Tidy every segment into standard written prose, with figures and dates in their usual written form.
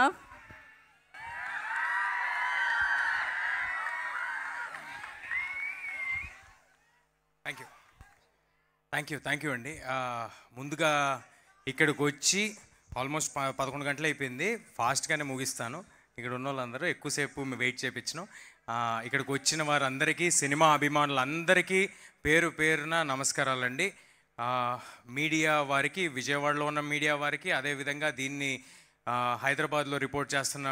up. Thank you అండి. ముందుగా ఇక్కడికి వచ్చి ఆల్మోస్ట్ 11 గంటలు అయిపోయింది. ఫాస్ట్గానే ముగిస్తాను. ఇక్కడ ఉన్న వాళ్ళందరూ ఎక్కువసేపు వెయిట్ చేయించను. ఇక్కడికి వచ్చిన వారందరికీ, సినిమా అభిమానులందరికీ పేరు పేరున నమస్కారాలండి. మీడియా వారికి, విజయవాడలో ఉన్న మీడియా వారికి, అదేవిధంగా దీన్ని హైదరాబాద్లో రిపోర్ట్ చేస్తున్న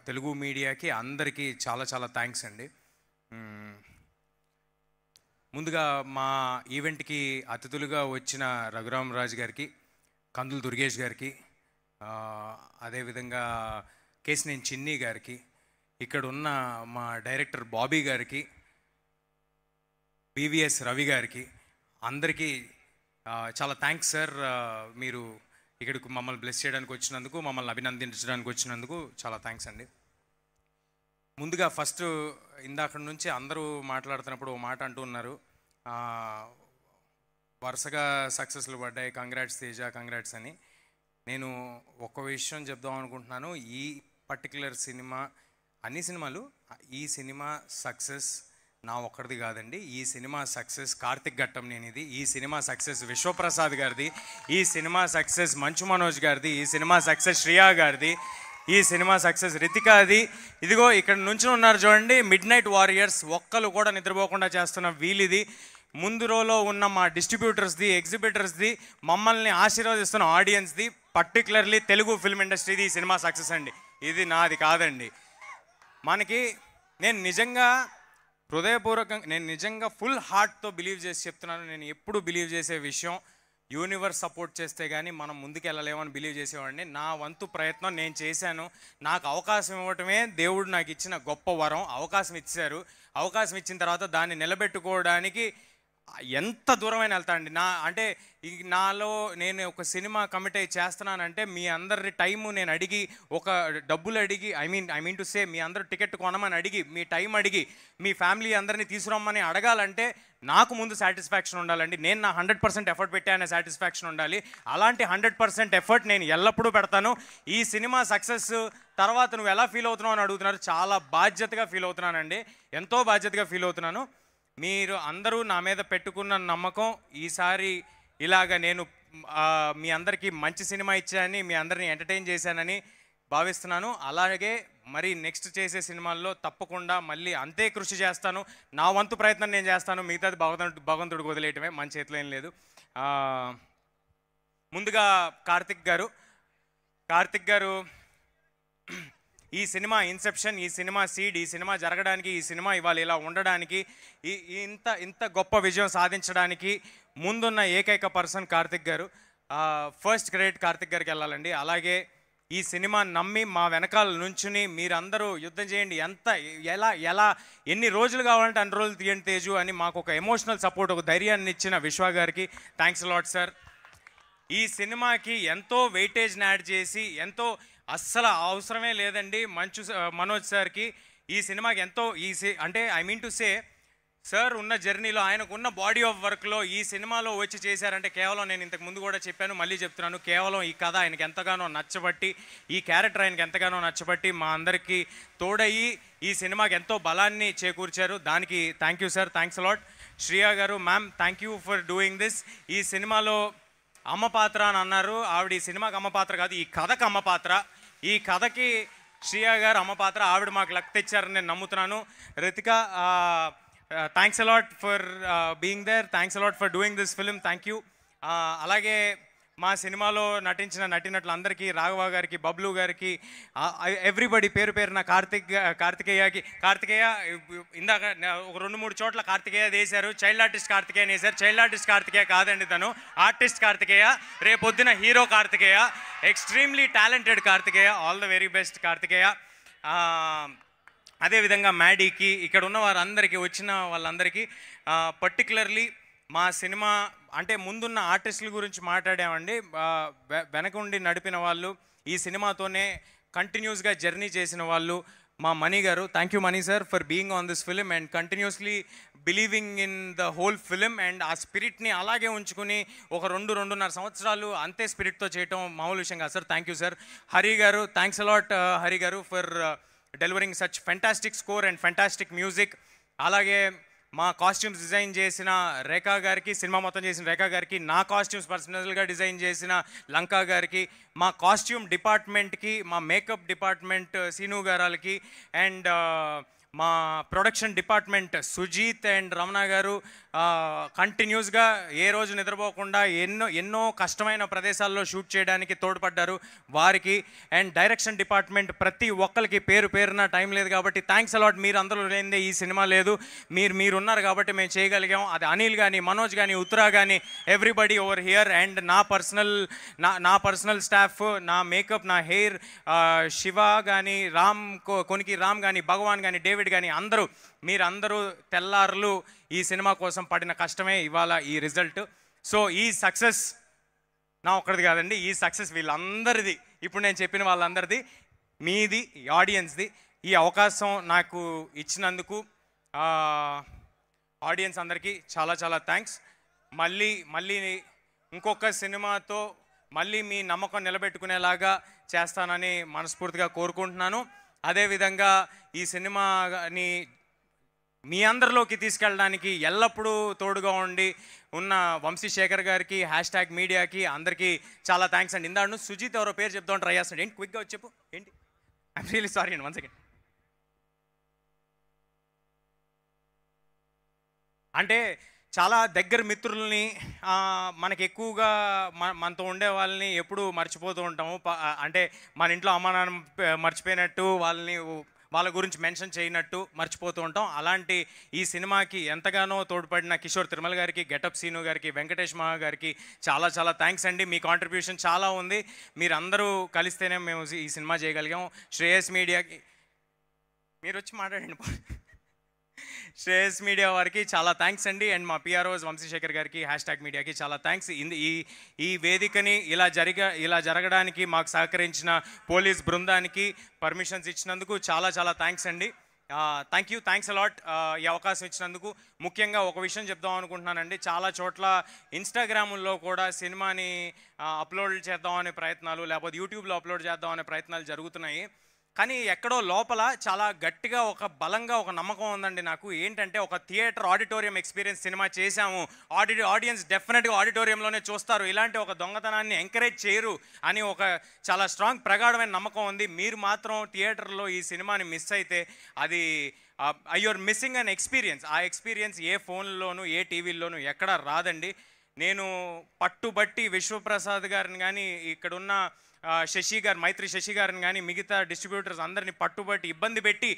తెలుగు మీడియాకి అందరికీ చాలా చాలా థ్యాంక్స్ అండి. ముందుగా మా ఈవెంట్కి అతిథులుగా వచ్చిన రఘురామరాజు గారికి, కందుల దుర్గేష్ గారికి, అదేవిధంగా కేసినేని చిన్ని గారికి, ఇక్కడ ఉన్న మా డైరెక్టర్ బాబీ గారికి, బివిఎస్ రవి గారికి, అందరికీ చాలా థ్యాంక్స్ సార్. మీరు ఇక్కడికి మమ్మల్ని బ్లెస్ చేయడానికి వచ్చినందుకు, మమ్మల్ని అభినందించడానికి వచ్చినందుకు చాలా థ్యాంక్స్ అండి. ముందుగా ఫస్ట్ ఇందాక నుంచి అందరూ మాట్లాడుతున్నప్పుడు ఓ మాట అంటూ ఉన్నారు, వరుసగా సక్సెస్లు పడ్డాయి, కంగ్రాట్స్ తేజ, కంగ్రాట్స్ అని. నేను ఒక విషయం చెప్దాం అనుకుంటున్నాను. ఈ పర్టికులర్ సినిమా, అన్ని సినిమాలు, ఈ సినిమా సక్సెస్ నా ఒక్కడిది కాదండి. ఈ సినిమా సక్సెస్ కార్తిక్ ఘట్టంనేనిది, ఈ సినిమా సక్సెస్ విశ్వప్రసాద్ గారిది, ఈ సినిమా సక్సెస్ మంచు మనోజ్ గారిది, ఈ సినిమా సక్సెస్ శ్రియా గారిది, ఈ సినిమా సక్సెస్ రితికాది. ఇదిగో ఇక్కడ నుంచి ఉన్నారు చూడండి, మిడ్ నైట్ వారియర్స్, ఒక్కరు కూడా నిద్రపోకుండా చేస్తున్న వీలిది, ముందు రోలో ఉన్న మా డిస్ట్రిబ్యూటర్స్ది, ఎగ్జిబిటర్స్ది, మమ్మల్ని ఆశీర్వదిస్తున్న ఆడియన్స్ది, పర్టికులర్లీ తెలుగు ఫిల్మ్ ఇండస్ట్రీది ఈ సినిమా సక్సెస్ అండి. ఇది నాది కాదండి. నేను నిజంగా హృదయపూర్వకంగా, నేను నిజంగా ఫుల్ హార్ట్తో బిలీవ్ చేసి చెప్తున్నాను. నేను ఎప్పుడు బిలీవ్ చేసే విషయం, యూనివర్స్ సపోర్ట్ చేస్తే కానీ మనం ముందుకు వెళ్ళలేమని బిలీవ్ చేసేవాడిని. నా వంతు ప్రయత్నం నేను చేశాను. నాకు అవకాశం ఇవ్వటమే దేవుడు నాకు ఇచ్చిన గొప్ప వరం. అవకాశం ఇచ్చారు. అవకాశం ఇచ్చిన తర్వాత దాన్ని నిలబెట్టుకోవడానికి ఎంత దూరమైన వెళ్తానండి. నాలో నేను ఒక సినిమా కమిట్ అయ్యి చేస్తున్నానంటే మీ అందరి టైము నేను అడిగి, ఒక డబ్బులు అడిగి, ఐ మీన్ టు సే, మీ అందరూ టికెట్ కొనమని అడిగి, మీ టైం అడిగి, మీ ఫ్యామిలీ అందరినీ తీసుకురమ్మని అడగాలంటే నాకు ముందు సాటిస్ఫాక్షన్ ఉండాలండి. నేను నా 100% ఎఫర్ట్ పెట్టానే సాటిస్ఫాక్షన్ ఉండాలి. అలాంటి 100% ఎఫర్ట్ నేను ఎల్లప్పుడూ పెడతాను. ఈ సినిమా సక్సెస్ తర్వాత నువ్వు ఎలా ఫీల్ అవుతున్నావు అని అడుగుతున్నారు. చాలా బాధ్యతగా ఫీల్ అవుతున్నానండి, ఎంతో బాధ్యతగా ఫీల్ అవుతున్నాను. మీరు అందరూ నా మీద పెట్టుకున్న నమ్మకం, ఈసారి ఇలాగ నేను మీ అందరికీ మంచి సినిమా ఇచ్చానని, మీ అందరినీ ఎంటర్టైన్ చేశానని భావిస్తున్నాను. అలాగే మరి నెక్స్ట్ చేసే సినిమాల్లో తప్పకుండా మళ్ళీ అంతే కృషి చేస్తాను. నా వంతు ప్రయత్నం నేను చేస్తాను. మిగతాది భగవంతుడికి వదిలేయటమే, మన చేతిలో ఏం లేదు. ముందుగా కార్తిక్ గారు ఈ సినిమా ఇన్సెప్షన్, ఈ సినిమా సీడ్, ఈ సినిమా జరగడానికి, ఈ సినిమా ఇవాళ ఇలా ఉండడానికి, ఇంత గొప్ప విజయం సాధించడానికి ముందున్న ఏకైక పర్సన్ కార్తిక్ గారు. ఫస్ట్ క్రెడిట్ కార్తిక్ గారికి వెళ్ళాలండి. అలాగే ఈ సినిమా నమ్మి మా వెనకాల నుంచుని మీరందరూ యుద్ధం చేయండి, ఎలా ఎన్ని రోజులు కావాలంటే అన్ని రోజులు తీయండి తేజు అని మాకు ఒక ఎమోషనల్ సపోర్ట్, ఒక ధైర్యాన్ని ఇచ్చిన విశ్వ గారికి థ్యాంక్స్ లాట్ సార్. ఈ సినిమాకి ఎంతో వెయిటేజ్ని యాడ్ చేసి, ఎంతో అస్సలు అవసరమే లేదండి మనోజ్ సార్కి ఈ సినిమాకి ఎంతో అంటే I mean to say, sir ఉన్న జర్నీలో, ఆయనకు ఉన్న బాడీ ఆఫ్ వర్క్లో ఈ సినిమాలో వచ్చి చేశారంటే కేవలం, నేను ఇంతకు ముందు కూడా చెప్పాను, మళ్ళీ చెప్తున్నాను, కేవలం ఈ కథ ఆయనకి ఎంతగానో నచ్చబట్టి, ఈ క్యారెక్టర్ ఆయనకి ఎంతగానో నచ్చబట్టి మా అందరికీ తోడయ్యి ఈ సినిమాకి ఎంతో బలాన్ని చేకూర్చారు. దానికి thank you sir, thanks a lot. Shriya garu, ma'am, thank you for doing this. ఈ సినిమాలో అమ్మ పాత్ర అని అన్నారు. ఆవిడ ఈ సినిమాకి అమ్మ పాత్ర కాదు, ఈ కథకు అమ్మ పాత్ర. ఈ కథకి శ్రియా గారు అమ్మ పాత్ర. ఆవిడ మాకు లక్ తెచ్చారని నేను నమ్ముతున్నాను. Ritika, thanks a lot for being there, thanks a lot for doing this film, thank you. అలాగే మా సినిమాలో నటించిన నటీనటులందరికీ, రాఘవ గారికి, బబ్లు గారికి, ఎవ్రీబడి పేరు పేరున, కార్తికేయ ఇందాక ఒక 2-3 చోట్ల కార్తికేయ వేశారు. చైల్డ్ ఆర్టిస్ట్ కార్తికేయ వేశారు. చైల్డ్ ఆర్టిస్ట్ కార్తికేయ కాదండి, తను ఆర్టిస్ట్ కార్తికేయ, రేపొద్దున hero Karthikeya, extremely talented Karthikeya. All the very best Karthikeya. అదేవిధంగా మ్యాడీకి, ఇక్కడ ఉన్న వారందరికీ, వచ్చిన వాళ్ళందరికీ, పర్టికులర్లీ మా సినిమా అంటే ముందున్న ఆర్టిస్టుల గురించి మాట్లాడామండి. వెనక ఉండి నడిపిన వాళ్ళు, ఈ సినిమాతోనే కంటిన్యూస్గా జర్నీ చేసిన వాళ్ళు, మా మనీ గారు. Thank you money sir for being on this film and continuously believing in the whole film and ఆ స్పిరిట్ని అలాగే ఉంచుకుని ఒక 2-2.5 సంవత్సరాలు అంతే స్పిరిట్తో చేయటం మామూలు విషయం కాదు sir. Thank you sir. Hari గారు, థ్యాంక్స్ అలాట్ హరి గారు for delivering such fantastic score and fantastic music. అలాగే మా కాస్ట్యూమ్స్ డిజైన్ చేసిన రేఖా గారికి, సినిమా మొత్తం చేసిన రేఖా గారికి, నా కాస్ట్యూమ్స్ పర్సనల్గా డిజైన్ చేసిన లంకా గారికి, మా కాస్ట్యూమ్ డిపార్ట్మెంట్కి, మా మేకప్ డిపార్ట్మెంట్ సీను గారాలకి అండ్ మా production department Sujeeth and Ramana garu కంటిన్యూస్గా ఏ రోజు నిద్రపోకుండా ఎన్నో కష్టమైన ప్రదేశాల్లో షూట్ చేయడానికి తోడ్పడ్డారు వారికి. అండ్ డైరెక్షన్ డిపార్ట్మెంట్ ప్రతి ఒక్కరికి పేరు పేరున టైం లేదు కాబట్టి థ్యాంక్స్ అలాట్. మీరు అందరూ లేనిదే ఈ సినిమా లేదు. మీరు ఉన్నారు కాబట్టి మేము చేయగలిగాం. అది అనిల్ కానీ, మనోజ్ కానీ, ఉత్తరా కానీ, ఎవ్రీబడి ఓవర్ హియర్. అండ్ నా పర్సనల్ స్టాఫ్, నా మేకప్, నా హెయిర్, శివ కానీ, కొనికి రామ్ కానీ, భగవాన్ కానీ, డేవిడ్ కానీ, మీరందరూ తెల్లారులు ఈ సినిమా కోసం పడిన కష్టమే ఇవాళ ఈ రిజల్ట్. సో ఈ సక్సెస్ నా ఒక్కడిది కాదండి, ఈ సక్సెస్ వీళ్ళందరిది, ఇప్పుడు నేను చెప్పిన వాళ్ళందరిది, మీది, ఆడియన్స్ది. ఈ అవకాశం నాకు ఇచ్చినందుకు ఆడియన్స్ అందరికీ చాలా చాలా థ్యాంక్స్. మళ్ళీ ఇంకొక సినిమాతో మళ్ళీ మీ నమ్మకం నిలబెట్టుకునేలాగా చేస్తానని మనస్ఫూర్తిగా కోరుకుంటున్నాను. అదేవిధంగా ఈ సినిమాని మీ అందరిలోకి తీసుకెళ్ళడానికి ఎల్లప్పుడూ తోడుగా ఉన్న వంశీశేఖర్ గారికి, #మీడియాకి అందరికీ చాలా థ్యాంక్స్ అండి. ఇందాడు సుజిత్ ఎవరో పేరు చెప్తాను ట్రై చేస్తాడు. ఏంటి క్విక్గా వచ్చి చెప్పు ఏంటి? ఐఎమ్ రియలీ సారీ అండి, 1 సెకండ్. అంటే చాలా దగ్గర మిత్రుల్ని, మనకి ఎక్కువగా మనతో ఉండే వాళ్ళని ఎప్పుడూ మర్చిపోతూ ఉంటాము. అంటే మన ఇంట్లో అమ్మ నాన్న మర్చిపోయినట్టు, వాళ్ళ గురించి మెన్షన్ చేయనట్టు మర్చిపోతూ ఉంటాం. అలాంటి ఈ సినిమాకి ఎంతగానో తోడ్పడిన కిషోర్ తిరుమల గారికి, గెటప్ సీను గారికి, వెంకటేష్ మహా గారికి చాలా చాలా థ్యాంక్స్ అండి. మీ కాంట్రిబ్యూషన్ చాలా ఉంది. మీరందరూ కలిస్తేనే మేము ఈ సినిమా చేయగలిగాం. శ్రేయస్ మీడియాకి మీరు వచ్చి మాట్లాడండి. శ్రేయస్ మీడియా వారికి చాలా థ్యాంక్స్ అండి. అండ్ మా పిఆర్ఓస్ వంశీశేఖర్ గారికి, #మీడియాకి చాలా థ్యాంక్స్. ఈ వేదికని ఇలా జరగడానికి మాకు సహకరించిన పోలీస్ బృందానికి పర్మిషన్స్ ఇచ్చినందుకు చాలా చాలా థ్యాంక్స్ అండి. థ్యాంక్స్ అలాట్ ఈ అవకాశం ఇచ్చినందుకు. ముఖ్యంగా ఒక విషయం చెప్దాం అనుకుంటున్నానండి. చాలా చోట్ల ఇన్స్టాగ్రాముల్లో కూడా సినిమాని అప్లోడ్ చేద్దామనే ప్రయత్నాలు, లేకపోతే యూట్యూబ్లో అప్లోడ్ చేద్దామనే ప్రయత్నాలు జరుగుతున్నాయి. కానీ ఎక్కడో లోపల చాలా గట్టిగా బలంగా ఒక నమ్మకం ఉందండి నాకు. ఏంటంటే ఒక థియేటర్ ఆడిటోరియం ఎక్స్పీరియన్స్ సినిమా చేశాము, ఆడియన్స్ డెఫినెట్గా ఆడిటోరియంలోనే చూస్తారు, ఇలాంటి ఒక దొంగతనాన్ని ఎంకరేజ్ చేయరు అని ఒక చాలా స్ట్రాంగ్ ప్రగాఢమైన నమ్మకం ఉంది. మీరు మాత్రం థియేటర్లో ఈ సినిమాని మిస్ అయితే అది యూఆర్ మిస్సింగ్ అన్ ఎక్స్పీరియన్స్. ఆ ఎక్స్పీరియన్స్ ఏ ఫోన్లోనూ, ఏ టీవీల్లోనూ ఎక్కడా రాదండి. నేను పట్టుబట్టి విశ్వప్రసాద్ గారిని కానీ, ఇక్కడున్న మైత్రి శశి గారిని కానీ, మిగతా డిస్ట్రిబ్యూటర్స్ అందరినీ పట్టుబట్టి ఇబ్బంది పెట్టి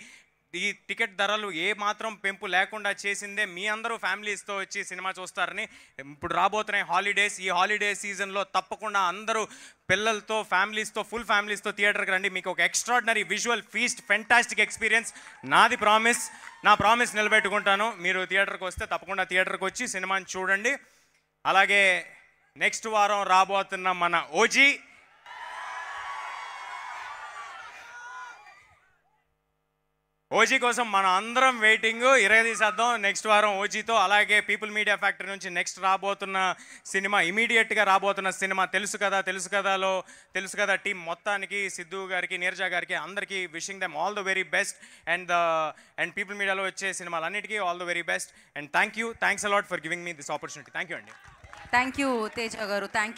ఈ టికెట్ ధరలు ఏ మాత్రం పెంపు లేకుండా చేసిందే మీ అందరూ ఫ్యామిలీస్తో వచ్చి సినిమా చూస్తారని. ఇప్పుడు రాబోతున్నాయి హాలిడేస్. ఈ హాలిడే సీజన్లో తప్పకుండా అందరూ పిల్లలతో, ఫుల్ ఫ్యామిలీస్తో థియేటర్కి రండి. మీకు ఒక extraordinary visual feast, fantastic experience. నా ప్రామిస్ నిలబెట్టుకుంటాను. మీరు థియేటర్కి వస్తే తప్పకుండా థియేటర్కి వచ్చి సినిమాని చూడండి. అలాగే నెక్స్ట్ వారం రాబోతున్న మన ఓజీ కోసం మన అందరం వెయిటింగ్. ఇరగదీసేద్దాం నెక్స్ట్ వారం ఓజీతో. అలాగే పీపుల్ మీడియా ఫ్యాక్టరీ నుంచి నెక్స్ట్ రాబోతున్న సినిమా, ఇమీడియట్గా రాబోతున్న సినిమా తెలుసు కదా టీం మొత్తానికి, సిద్ధు గారికి, నీరజ గారికి అందరికీ wishing them all the very best. And people మీడియాలో వచ్చే సినిమాలన్నిటికీ all the very best. And thanks a lot for giving me this opportunity. Thank you అండి. Thank you Teja garu. Thank